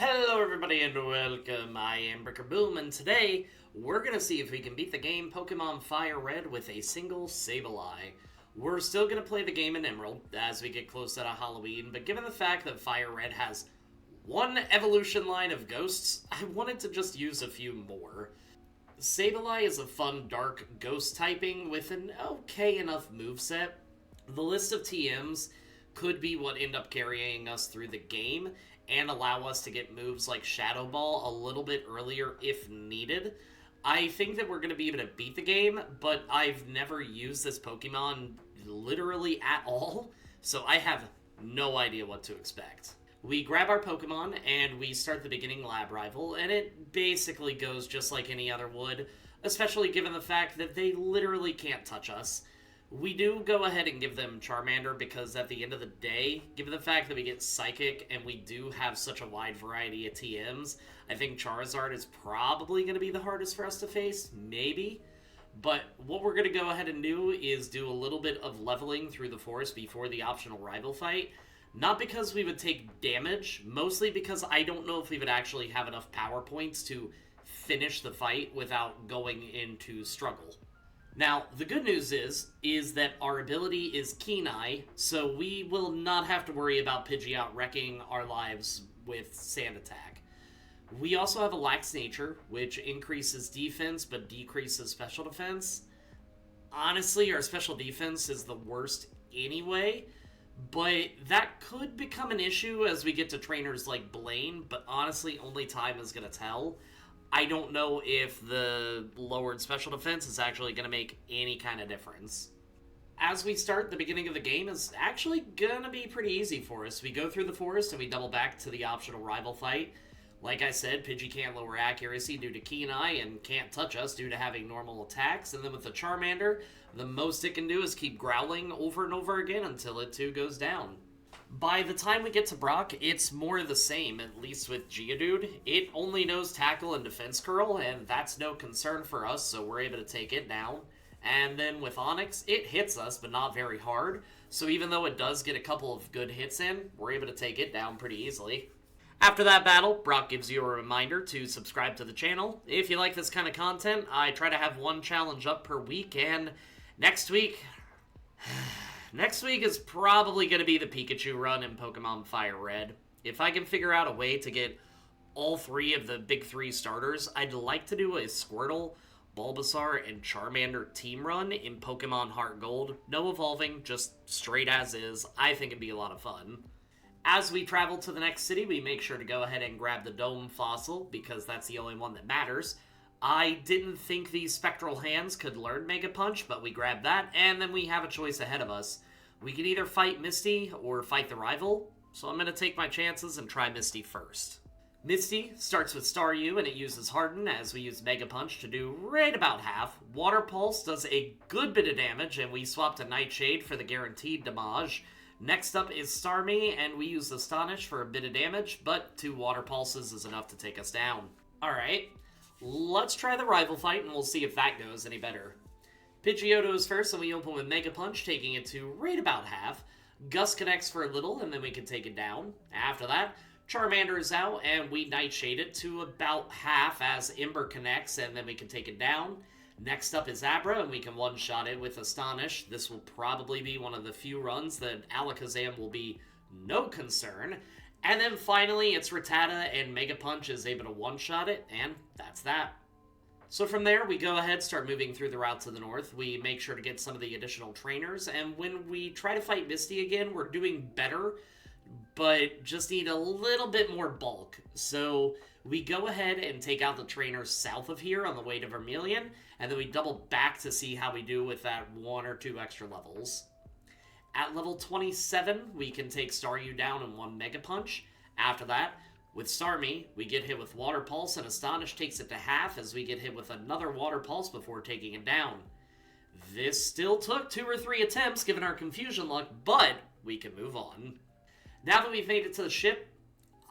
Hello everybody and welcome, I am Brickerboom, and today we're gonna see if we can beat the game Pokemon FireRed with a single Sableye. We're still gonna play the game in Emerald as we get close to Halloween, but given the fact that FireRed has one evolution line of ghosts, I wanted to just use a few more. Sableye is a fun dark ghost typing with an okay enough moveset. The list of TMs could be what end up carrying us through the game and allow us to get moves like Shadow Ball a little bit earlier if needed. I think that we're going to be able to beat the game, but I've never used this Pokemon literally at all, so I have no idea what to expect. We grab our Pokemon and we start the beginning lab rival, and it basically goes just like any other would, especially given the fact that they literally can't touch us. We do go ahead and give them Charmander because at the end of the day, given the fact that we get Psychic and we do have such a wide variety of TMs, I think Charizard is probably going to be the hardest for us to face, maybe. But what we're going to go ahead and do is do a little bit of leveling through the forest before the optional rival fight. Not because we would take damage, mostly because I don't know if we would actually have enough power points to finish the fight without going into struggle. Now, the good news is that our ability is Keen Eye, so we will not have to worry about Pidgeot wrecking our lives with Sand Attack. We also have a Lax Nature, which increases defense but decreases special defense. Honestly, our special defense is the worst anyway, but that could become an issue as we get to trainers like Blaine, but honestly, only time is going to tell. I don't know if the lowered special defense is actually going to make any kind of difference. As we start, the beginning of the game is actually going to be pretty easy for us. We go through the forest and we double back to the optional rival fight. Like I said, Pidgey can't lower accuracy due to Keen Eye and can't touch us due to having normal attacks. And then with the Charmander, the most it can do is keep growling over and over again until it too goes down. By the time we get to Brock, it's more of the same, at least with Geodude. It only knows Tackle and Defense Curl, and that's no concern for us, so we're able to take it down. And then with Onix, it hits us, but not very hard, so even though it does get a couple of good hits in, we're able to take it down pretty easily. After that battle, Brock gives you a reminder to subscribe to the channel. If you like this kind of content, I try to have one challenge up per week, and next week... Next week is probably going to be the Pikachu run in Pokemon FireRed. If I can figure out a way to get all three of the big three starters, I'd like to do a Squirtle, Bulbasaur, and Charmander team run in Pokemon Heart Gold. No evolving, just straight as is. I think it'd be a lot of fun. As we travel to the next city, we make sure to go ahead and grab the Dome Fossil, because that's the only one that matters. I didn't think these Spectral Hands could learn Mega Punch, but we grabbed that, and then we have a choice ahead of us. We can either fight Misty or fight the rival, so I'm going to take my chances and try Misty first. Misty starts with Staryu, and it uses Harden as we use Mega Punch to do right about half. Water Pulse does a good bit of damage, and we swap to Nightshade for the guaranteed damage. Next up is Starmie, and we use Astonish for a bit of damage, but 2 Water Pulses is enough to take us down. Alright. Let's try the rival fight, and we'll see if that goes any better. Pidgeotto is first, and we open with Mega Punch, taking it to right about half. Gus connects for a little, and then we can take it down. After that, Charmander is out, and we Nightshade it to about half as Ember connects, and then we can take it down. Next up is Abra, and we can one-shot it with Astonish. This will probably be one of the few runs that Alakazam will be no concern. And then finally, it's Rattata, and Mega Punch is able to one-shot it, and that's that. So from there, we go ahead, start moving through the route to the north. We make sure to get some of the additional trainers, and when we try to fight Misty again, we're doing better, but just need a little bit more bulk. So we go ahead and take out the trainers south of here on the way to Vermilion, and then we double back to see how we do with that 1 or 2 extra levels. At level 27, we can take Staryu down in 1 Mega Punch. After that, with Starmie, we get hit with Water Pulse, and Astonish takes it to half as we get hit with another Water Pulse before taking it down. This still took 2 or 3 attempts given our confusion luck, but we can move on. Now that we've made it to the ship,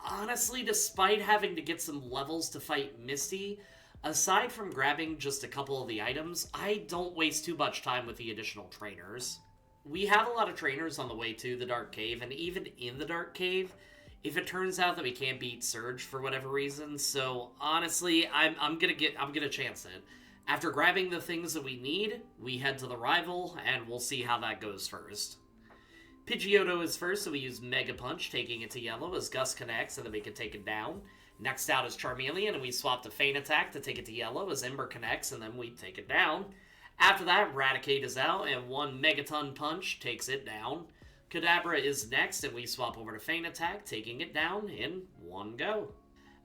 honestly, despite having to get some levels to fight Misty, aside from grabbing just a couple of the items, I don't waste too much time with the additional trainers. We have a lot of trainers on the way to the Dark Cave, and even in the Dark Cave, if it turns out that we can't beat Surge for whatever reason. So honestly, I'm gonna chance it. After grabbing the things that we need, we head to the rival, and we'll see how that goes first. Pidgeotto is first, so we use Mega Punch, taking it to yellow as Gus connects, and then we can take it down. Next out is Charmeleon, and we swap to Feint Attack to take it to yellow as Ember connects, and then we take it down. After that, Raticate is out, and one Megaton Punch takes it down. Kadabra is next, and we swap over to Feint Attack, taking it down in one go.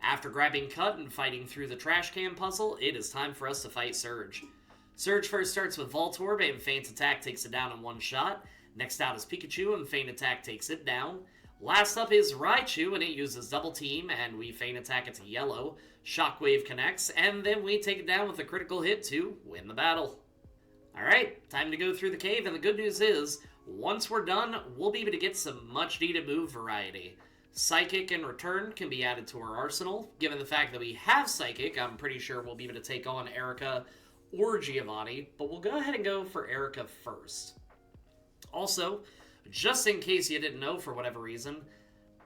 After grabbing Cut and fighting through the trash can puzzle, it is time for us to fight Surge. Surge first starts with Voltorb, and Feint Attack takes it down in one shot. Next out is Pikachu, and Feint Attack takes it down. Last up is Raichu, and it uses Double Team, and we Feint Attack it to yellow. Shockwave connects, and then we take it down with a critical hit to win the battle. Alright, time to go through the cave, and the good news is, once we're done, we'll be able to get some much-needed move variety. Psychic and Return can be added to our arsenal. Given the fact that we have Psychic, I'm pretty sure we'll be able to take on Erica or Giovanni, but we'll go ahead and go for Erica first. Also, just in case you didn't know for whatever reason,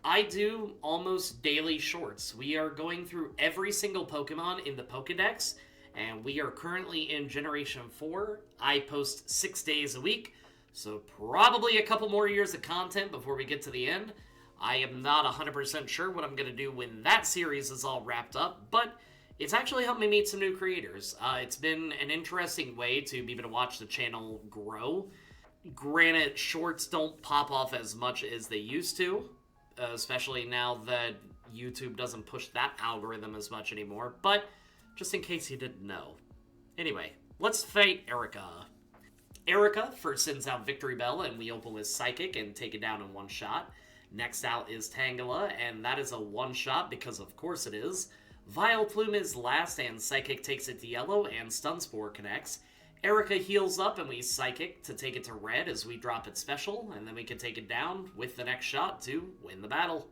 I do almost daily shorts. We are going through every single Pokemon in the Pokedex, and we are currently in Generation 4. I post 6 days a week, so probably a couple more years of content before we get to the end. I am not 100% sure what I'm going to do when that series is all wrapped up, but it's actually helped me meet some new creators. It's been an interesting way to be able to watch the channel grow. Granted, shorts don't pop off as much as they used to, especially now that YouTube doesn't push that algorithm as much anymore, but just in case you didn't know. Anyway, let's fight Erica. Erica first sends out Victory Bell, and we open with Psychic and take it down in one shot. Next out is Tangela, and that is a one-shot because of course it is. Vileplume is last, and Psychic takes it to yellow, and Stun Spore connects. Erica heals up, and we Psychic to take it to red as we drop it special, and then we can take it down with the next shot to win the battle.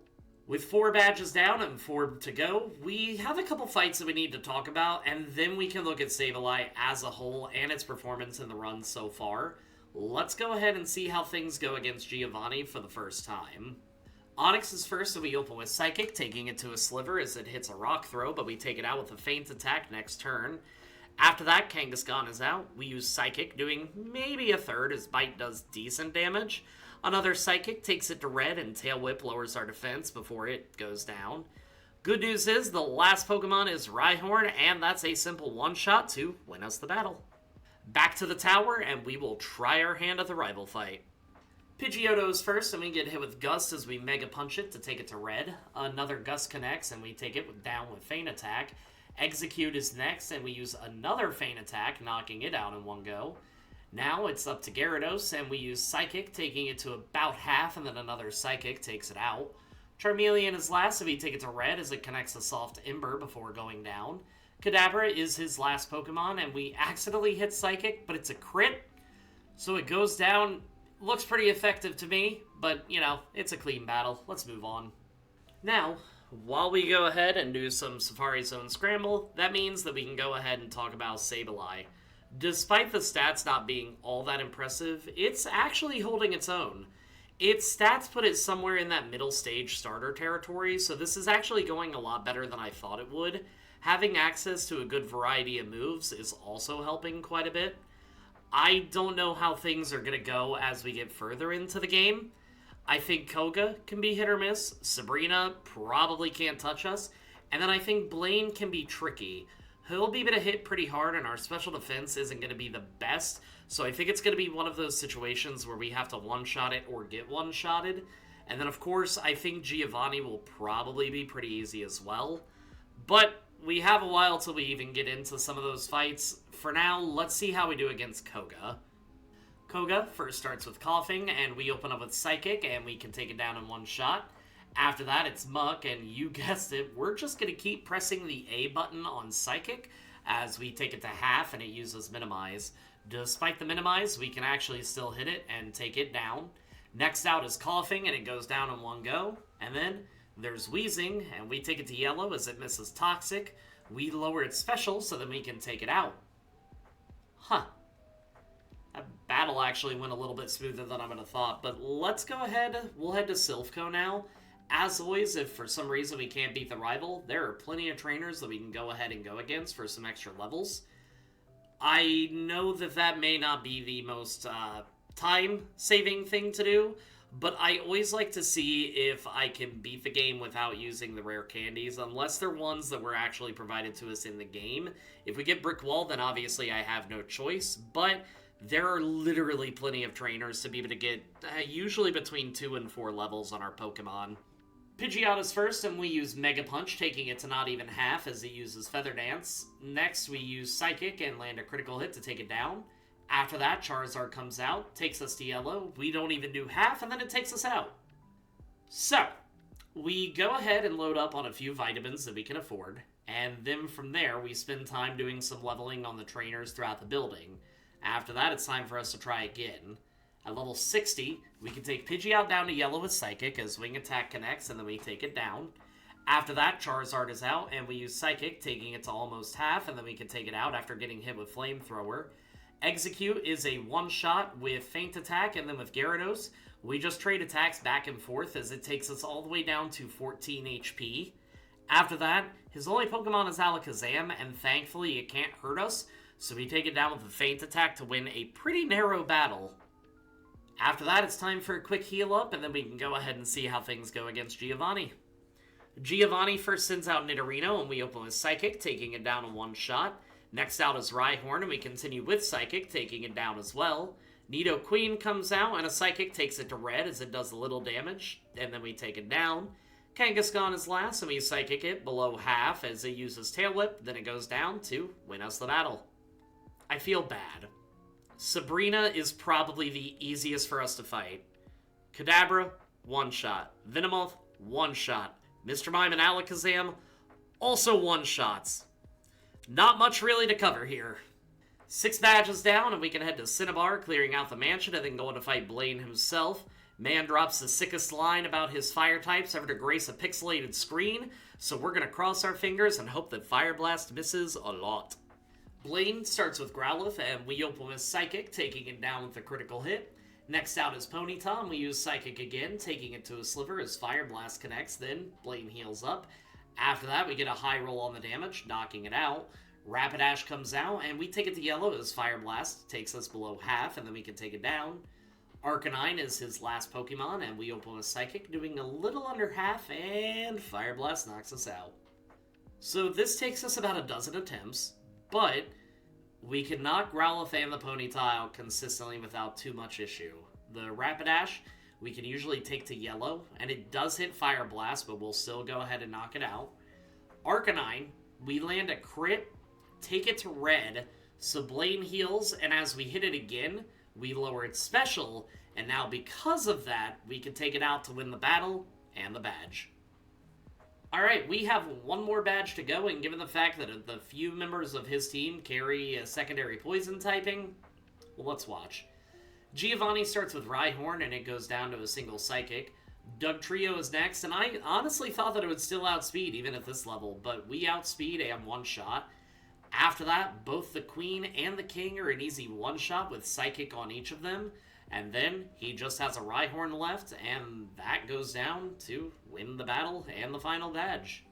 With 4 badges down and 4 to go, we have a couple fights that we need to talk about, and then we can look at Sableye as a whole and its performance in the run so far. Let's go ahead and see how things go against Giovanni for the first time. Onix is first, so we open with Psychic, taking it to a Sliver as it hits a Rock Throw, but we take it out with a Feint Attack next turn. After that, Kangaskhan is out. We use Psychic, doing maybe a third as Bite does decent damage. Another Psychic takes it to red, and Tail Whip lowers our defense before it goes down. Good news is the last Pokemon is Rhyhorn, and that's a simple one-shot to win us the battle. Back to the tower, and we will try our hand at the rival fight. Pidgeotto is first, and we get hit with Gust as we Mega Punch it to take it to red. Another Gust connects, and we take it down with Feint Attack. Execute is next, and we use another Feint Attack, knocking it out in one go. Now it's up to Gyarados, and we use Psychic, taking it to about half, and then another Psychic takes it out. Charmeleon is last, so we take it to red as it connects a soft Ember before going down. Kadabra is his last Pokemon, and we accidentally hit Psychic, but it's a crit, so it goes down. Looks pretty effective to me, but, you know, it's a clean battle. Let's move on. Now, while we go ahead and do some Safari Zone Scramble, that means that we can go ahead and talk about Sableye. Despite the stats not being all that impressive, it's actually holding its own. Its stats put it somewhere in that middle stage starter territory, so this is actually going a lot better than I thought it would. Having access to a good variety of moves is also helping quite a bit. I don't know how things are going to go as we get further into the game. I think Koga can be hit or miss. Sabrina probably can't touch us. And then I think Blaine can be tricky. He'll be able to hit pretty hard, and our special defense isn't going to be the best. So I think it's going to be one of those situations where we have to one-shot it or get one-shotted. And then, of course, I think Giovanni will probably be pretty easy as well. But we have a while till we even get into some of those fights. For now, let's see how we do against Koga. Koga first starts with Coughing, and we open up with Psychic, and we can take it down in one shot. After that, it's Muck, and you guessed it, we're just going to keep pressing the A button on Psychic as we take it to half, and it uses Minimize. Despite the Minimize, we can actually still hit it and take it down. Next out is Coughing, and it goes down in one go. And then there's Wheezing, and we take it to yellow as it misses Toxic. We lower its special so that we can take it out. Huh. That battle actually went a little bit smoother than I would have thought, but let's go ahead. We'll head to Silph now, As always, if for some reason we can't beat the rival, there are plenty of trainers that we can go ahead and go against for some extra levels. I know that that may not be the most time-saving thing to do, but I always like to see if I can beat the game without using the rare candies, unless they're ones that were actually provided to us in the game. If we get Brick Wall, then obviously I have no choice, but there are literally plenty of trainers to be able to get usually between 2 and 4 levels on our Pokemon. Pidgeotto's first, and we use Mega Punch, taking it to not even half as it uses Feather Dance. Next, we use Psychic and land a critical hit to take it down. After that, Charizard comes out, takes us to yellow. We don't even do half, and then it takes us out. So, we go ahead and load up on a few vitamins that we can afford, and then from there, we spend time doing some leveling on the trainers throughout the building. After that, it's time for us to try again. At level 60, we can take Pidgeot down to yellow with Psychic as Wing Attack connects, and then we take it down. After that, Charizard is out, and we use Psychic, taking it to almost half, and then we can take it out after getting hit with Flamethrower. Execute is a one-shot with Feint Attack, and then with Gyarados, we just trade attacks back and forth as it takes us all the way down to 14 HP. After that, his only Pokemon is Alakazam, and thankfully it can't hurt us, so we take it down with a Feint Attack to win a pretty narrow battle. After that, it's time for a quick heal up, and then we can go ahead and see how things go against Giovanni. Giovanni first sends out Nidorino, and we open with Psychic, taking it down in one shot. Next out is Rhyhorn, and we continue with Psychic, taking it down as well. Nidoqueen comes out, and a Psychic takes it to red as it does a little damage, and then we take it down. Kangaskhan is last, and we Psychic it below half as it uses Tail Whip, then it goes down to win us the battle. I feel bad. Sabrina is probably the easiest for us to fight. Kadabra, one shot. Venomoth, one shot. Mr. Mime and Alakazam, also one shots. Not much really to cover here. 6 badges down, and we can head to Cinnabar, clearing out the mansion, and then going to fight Blaine himself. Man drops the sickest line about his fire types ever to grace a pixelated screen, so we're going to cross our fingers and hope that Fire Blast misses a lot. Blaine starts with Growlithe, and we open with Psychic, taking it down with a critical hit. Next out is Ponyta, and we use Psychic again, taking it to a sliver as Fire Blast connects, then Blaine heals up. After that, we get a high roll on the damage, knocking it out. Rapidash comes out, and we take it to yellow as Fire Blast takes us below half, and then we can take it down. Arcanine is his last Pokemon, and we open with Psychic, doing a little under half, and Fire Blast knocks us out. So this takes us about a dozen attempts, but we can knock Growlithe and the Ponyta out consistently without too much issue. The Rapidash, we can usually take to yellow, and it does hit Fire Blast, but we'll still go ahead and knock it out. Arcanine, we land a crit, take it to red, so Blaine heals, and as we hit it again, we lower its special, and now because of that, we can take it out to win the battle and the badge. Alright, we have one more badge to go, and given the fact that the few members of his team carry a secondary poison typing, well, let's watch. Giovanni starts with Rhyhorn, and it goes down to a single Psychic. Dugtrio is next, and I honestly thought that it would still outspeed, even at this level, but we outspeed and one shot. After that, both the Queen and the King are an easy one-shot with Psychic on each of them, and then he just has a Rhyhorn left, and that goes down to win the battle and the final badge.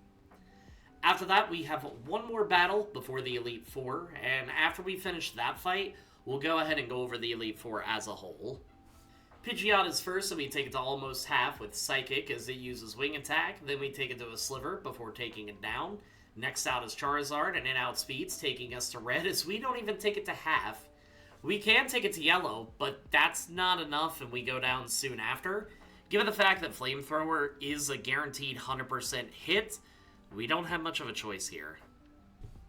After that, we have one more battle before the Elite Four, and after we finish that fight, we'll go ahead and go over the Elite Four as a whole. Pidgeot is first, so we take it to almost half with Psychic as it uses Wing Attack, then we take it to a sliver before taking it down. Next out is Charizard, and it outspeeds, taking us to red as we don't even take it to half. We can take it to yellow, but that's not enough, and we go down soon after. Given the fact that Flamethrower is a guaranteed 100% hit, we don't have much of a choice here.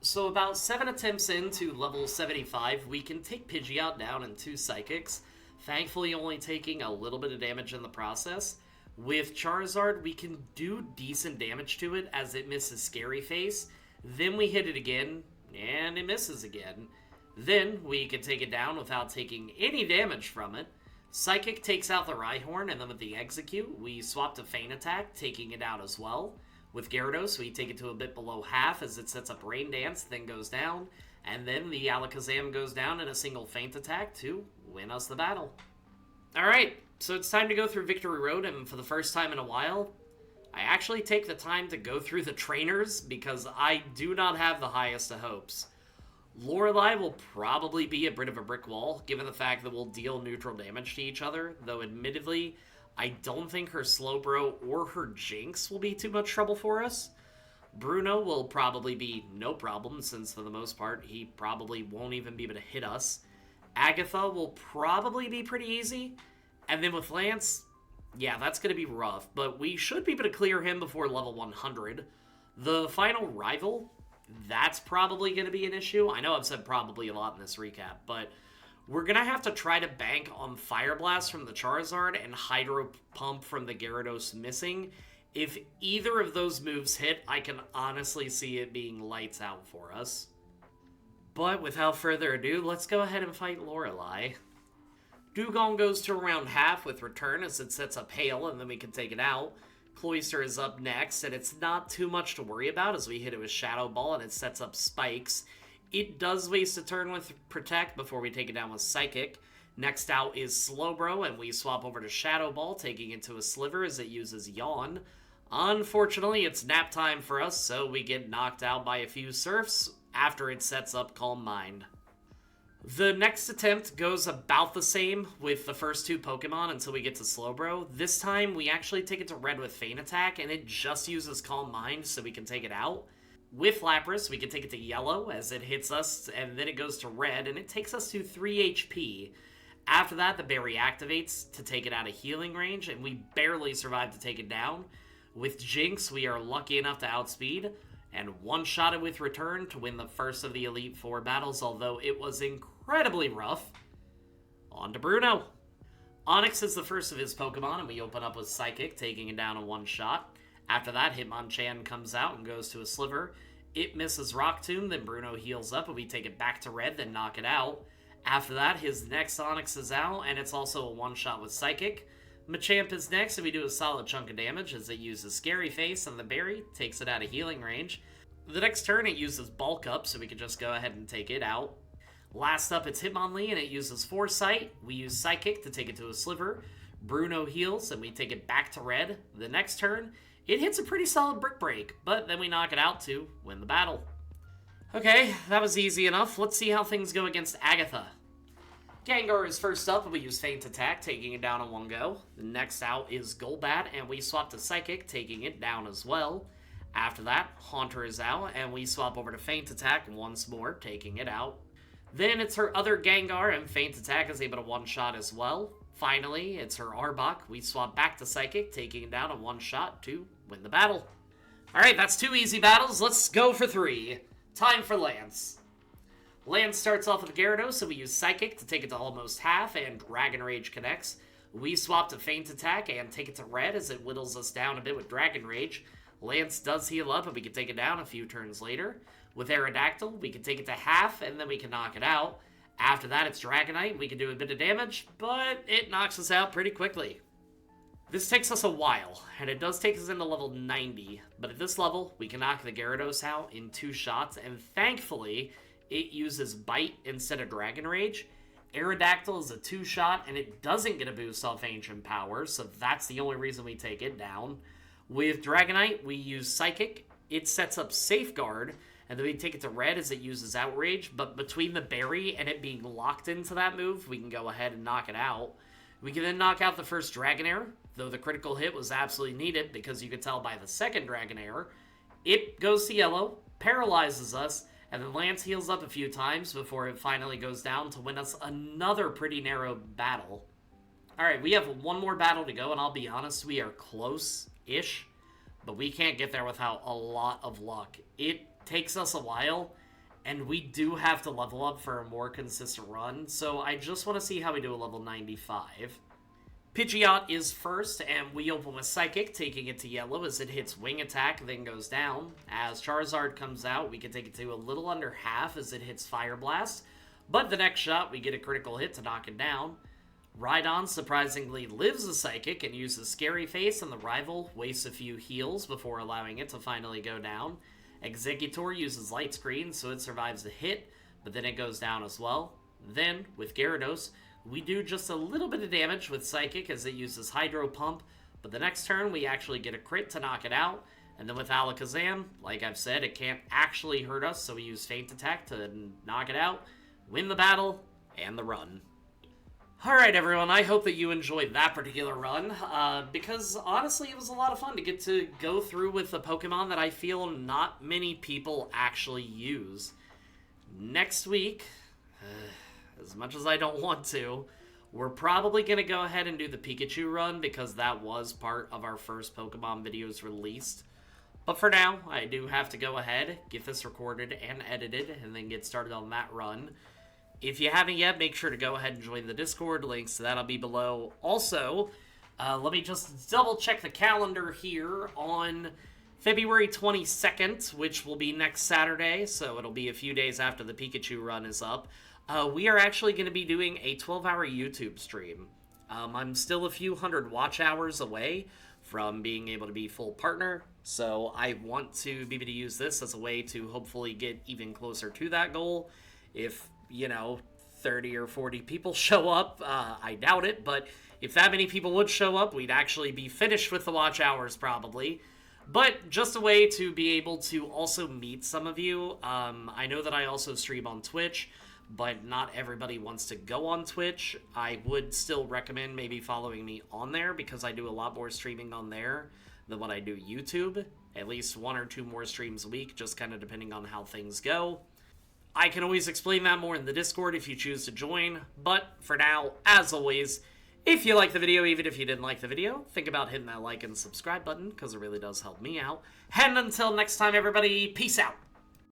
So about 7 attempts into level 75, we can take Pidgeot down in 2 Psychics, thankfully only taking a little bit of damage in the process. With Charizard, we can do decent damage to it as it misses Scary Face. Then we hit it again, and it misses again. Then we can take it down without taking any damage from it. Psychic takes out the Rhyhorn, and then with the Execute, we swap to Feint Attack, taking it out as well. With Gyarados, we take it to a bit below half as it sets up Rain Dance, then goes down. And then the Alakazam goes down in a single Feint Attack to win us the battle. Alright, so it's time to go through Victory Road, and for the first time in a while, I actually take the time to go through the trainers because I do not have the highest of hopes. Lorelei will probably be a bit of a brick wall, given the fact that we'll deal neutral damage to each other, though admittedly, I don't think her Slowbro or her Jinx will be too much trouble for us. Bruno will probably be no problem, since for the most part, he probably won't even be able to hit us. Agatha will probably be pretty easy, and then with Lance, yeah, that's going to be rough, but we should be able to clear him before level 100. The final rival, that's probably going to be an issue. I know I've said probably a lot in this recap, but we're going to have to try to bank on Fire Blast from the Charizard and Hydro Pump from the Gyarados missing. If either of those moves hit, I can honestly see it being lights out for us. But without further ado, let's go ahead and fight Lorelei. Dugong goes to around half with Return as it sets up Hail, and then we can take it out. Cloyster is up next, and it's not too much to worry about as we hit it with Shadow Ball and it sets up Spikes. It does waste a turn with Protect before we take it down with Psychic. Next out is Slowbro, and we swap over to Shadow Ball, taking it to a Sliver as it uses Yawn. Unfortunately, it's nap time for us, so we get knocked out by a few Surfs after it sets up Calm Mind. The next attempt goes about the same with the first two Pokemon until we get to Slowbro. This time, we actually take it to Red with Feint Attack, and it just uses Calm Mind so we can take it out. With Lapras, we can take it to Yellow as it hits us, and then it goes to Red, and it takes us to 3 HP. After that, the Berry activates to take it out of healing range, and we barely survive to take it down. With Jinx, we are lucky enough to outspeed, and one-shot it with Return to win the first of the Elite Four battles, although it was incredibly rough. On to Bruno. Onix is the first of his Pokemon, and we open up with Psychic, taking it down in one shot. After that, Hitmonchan comes out and goes to a Sliver. It misses Rock Tomb, then Bruno heals up, and we take it back to Red, then knock it out. After that, his next Onix is out, and it's also a one-shot with Psychic. Machamp is next, and we do a solid chunk of damage as it uses Scary Face, and the Berry takes it out of healing range. The next turn, it uses Bulk Up, so we can just go ahead and take it out. Last up, it's Hitmonlee, and it uses Foresight. We use Psychic to take it to a Sliver. Bruno heals, and we take it back to Red. The next turn, it hits a pretty solid Brick Break, but then we knock it out to win the battle. Okay, that was easy enough. Let's see how things go against Agatha. Gengar is first up, and we use Feint Attack, taking it down in one go. Next out is Golbat, and we swap to Psychic, taking it down as well. After that, Haunter is out, and we swap over to Feint Attack once more, taking it out. Then it's her other Gengar, and Feint Attack is able to one-shot as well. Finally, it's her Arbok. We swap back to Psychic, taking it down in one shot to win the battle. Alright, that's 2 easy battles. Let's go for 3. Time for Lance. Lance starts off with Gyarados, so we use Psychic to take it to almost half, and Dragon Rage connects. We swap to Feint Attack and take it to Red as it whittles us down a bit with Dragon Rage. Lance does heal up, and we can take it down a few turns later. With Aerodactyl, we can take it to half, and then we can knock it out. After that, it's Dragonite. We can do a bit of damage, but it knocks us out pretty quickly. This takes us a while, and it does take us into level 90, but at this level, we can knock the Gyarados out in 2 shots, and thankfully, it uses Bite instead of Dragon Rage. Aerodactyl is a 2-shot, and it doesn't get a boost off Ancient Power, so that's the only reason we take it down. With Dragonite, we use Psychic. It sets up Safeguard, and then we take it to Red as it uses Outrage, but between the Berry and it being locked into that move, we can go ahead and knock it out. We can then knock out the first Dragonair, though the critical hit was absolutely needed because you could tell by the second Dragonair. It goes to yellow, paralyzes us, and then Lance heals up a few times before it finally goes down to win us another pretty narrow battle. Alright, we have one more battle to go, and I'll be honest, we are close-ish, but we can't get there without a lot of luck. It takes us a while, and we do have to level up for a more consistent run, so I just want to see how we do a level 95. Pidgeot is first, and we open with Psychic, taking it to yellow as it hits Wing Attack, then goes down. As Charizard comes out, we can take it to a little under half as it hits Fire Blast, but the next shot, we get a critical hit to knock it down. Rhydon surprisingly lives a Psychic and uses Scary Face, and the rival wastes a few heals before allowing it to finally go down. Exeggutor uses Light Screen, so it survives the hit, but then it goes down as well. Then, with Gyarados, we do just a little bit of damage with Psychic as it uses Hydro Pump, But the next turn, we actually get a crit to knock it out. And then with Alakazam, like I've said, it can't actually hurt us, so we use Feint Attack to knock it out, win the battle, and the run. Alright everyone, I hope that you enjoyed that particular run, because honestly it was a lot of fun to get to go through with a Pokemon that I feel not many people actually use. Next week, as much as I don't want to, we're probably going to go ahead and do the Pikachu run because that was part of our first Pokemon videos released. But for now, I do have to go ahead, get this recorded and edited, and then get started on that run. If you haven't yet, make sure to go ahead and join the Discord. Links to that'll be below. Also, let me just double check the calendar here on February 22nd, which will be next Saturday, so it'll be a few days after the Pikachu run is up. We are actually going to be doing a 12-hour YouTube stream. I'm still a few hundred watch hours away from being able to be full partner, so I want to be able to use this as a way to hopefully get even closer to that goal. If, 30 or 40 people show up, I doubt it, but if that many people would show up, we'd actually be finished with the watch hours probably. But just a way to be able to also meet some of you. I know that I also stream on Twitch, but not everybody wants to go on Twitch. I would still recommend maybe following me on there because I do a lot more streaming on there than what I do YouTube. At least 1 or 2 more streams a week, just kind of depending on how things go. I can always explain that more in the Discord if you choose to join, but for now, as always, if you like the video, even if you didn't like the video, think about hitting that like and subscribe button because it really does help me out. And until next time, everybody, peace out!